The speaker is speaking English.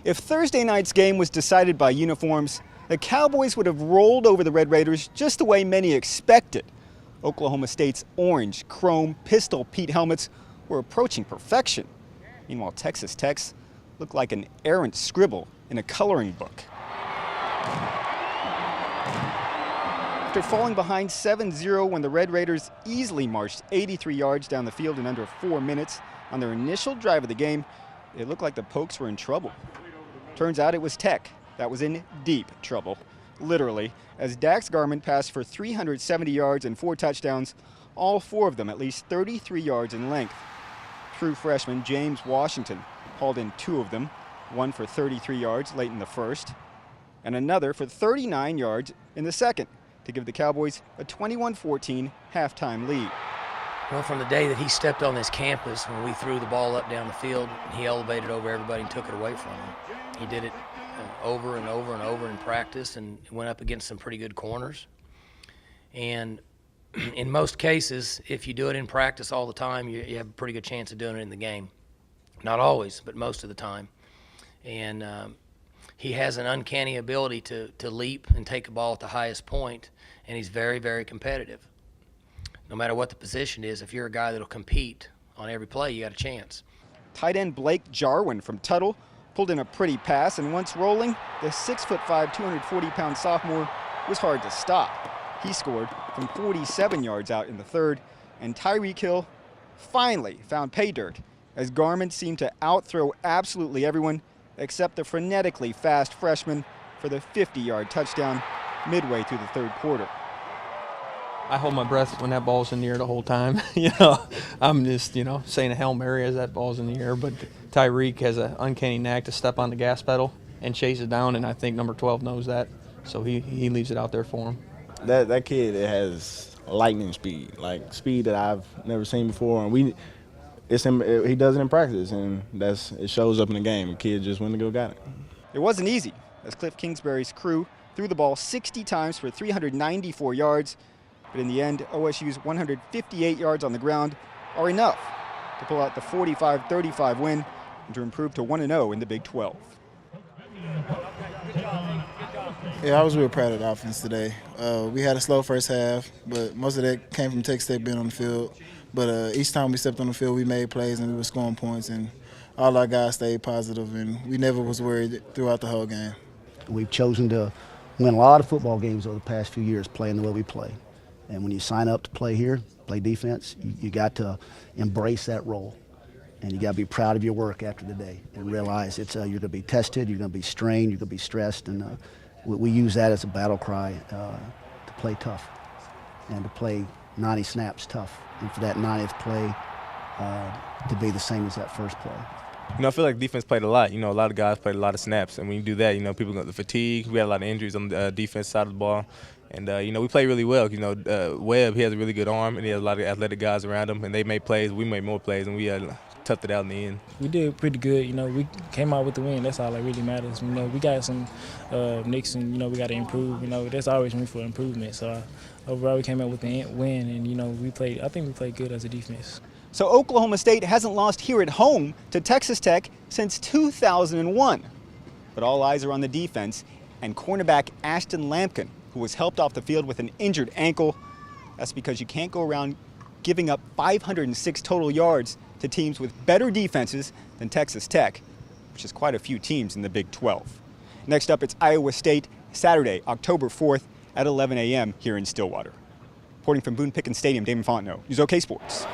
If Thursday night's game was decided by uniforms, the Cowboys would have rolled over the Red Raiders just the way many expected. Oklahoma State's orange, chrome, pistol Pete helmets were approaching perfection. Meanwhile, Texas Tech's looked like an errant scribble in a coloring book. After falling behind 7-0 when the Red Raiders easily marched 83 yards down the field in under 4 minutes on their initial drive of the game, it looked like the Pokes were in trouble. Turns out it was Tech that was in deep trouble, literally, as Daxx Garman passed for 370 yards and 4 touchdowns, all 4 of them at least 33 yards in length. True freshman James Washington hauled in 2 of them, one for 33 yards late in the first, and another for 39 yards in the second, to give the Cowboys a 21-14 halftime lead. Well, from the day that he stepped on this campus, when we threw the ball up down the field, he elevated over everybody and took it away from him. He did it over and over and over in practice and went up against some pretty good corners. And in most cases, if you do it in practice all the time, you have a pretty good chance of doing it in the game. Not always, but most of the time. And he has an uncanny ability to leap and take a ball at the highest point, and he's very, very competitive. No matter what the position is, if you're a guy that'll compete on every play, you got a chance. Tight end Blake Jarwin from Tuttle pulled in a pretty pass, and once rolling, the 6'5", 240-pound sophomore was hard to stop. He scored from 47 yards out in the third, and Tyreek Hill finally found pay dirt as Garman seemed to outthrow absolutely everyone except the frenetically fast freshman for the 50-yard touchdown midway through the third quarter. I hold my breath when that ball's in the air the whole time. I'm just, saying a Hail Mary as that ball's in the air. But Tyreek has an uncanny knack to step on the gas pedal and chase it down, and I think number 12 knows that, so he leaves it out there for him. That kid has lightning speed, like speed that I've never seen before, and he does it in practice, and it shows up in the game. The kid just went to go got it. It wasn't easy, as Cliff Kingsbury's crew threw the ball 60 times for 394 yards. But in the end, OSU's 158 yards on the ground are enough to pull out the 45-35 win and to improve to 1-0 in the Big 12. Yeah, I was real proud of the offense today. We had a slow first half, but most of that came from Texas State being on the field. But each time we stepped on the field, we made plays and we were scoring points, and all our guys stayed positive, and we never was worried throughout the whole game. We've chosen to win a lot of football games over the past few years playing the way we play. And when you sign up to play here, play defense, you got to embrace that role. And you got to be proud of your work after the day and realize you're going to be tested, you're going to be strained, you're going to be stressed. And we use that as a battle cry to play tough and to play 90 snaps tough. And for that 90th play to be the same as that first play. I feel like defense played a lot. A lot of guys played a lot of snaps. And when you do that, people got the fatigue. We had a lot of injuries on the defense side of the ball. And, we play really well. Webb, he has a really good arm, and he has a lot of athletic guys around him. And they made plays. We made more plays, and we toughed it out in the end. We did pretty good. We came out with the win. That's all that really matters. We got some nicks, and, we got to improve. That's always room for improvement. So, overall, we came out with the win, and, I think we played good as a defense. So Oklahoma State hasn't lost here at home to Texas Tech since 2001. But all eyes are on the defense and cornerback Ashton Lampkin, who was helped off the field with an injured ankle. That's because you can't go around giving up 506 total yards to teams with better defenses than Texas Tech, which is quite a few teams in the Big 12. Next up, it's Iowa State, Saturday, October 4th at 11 a.m. here in Stillwater. Reporting from Boone Pickens Stadium, Damon Fontenot, News OK Sports.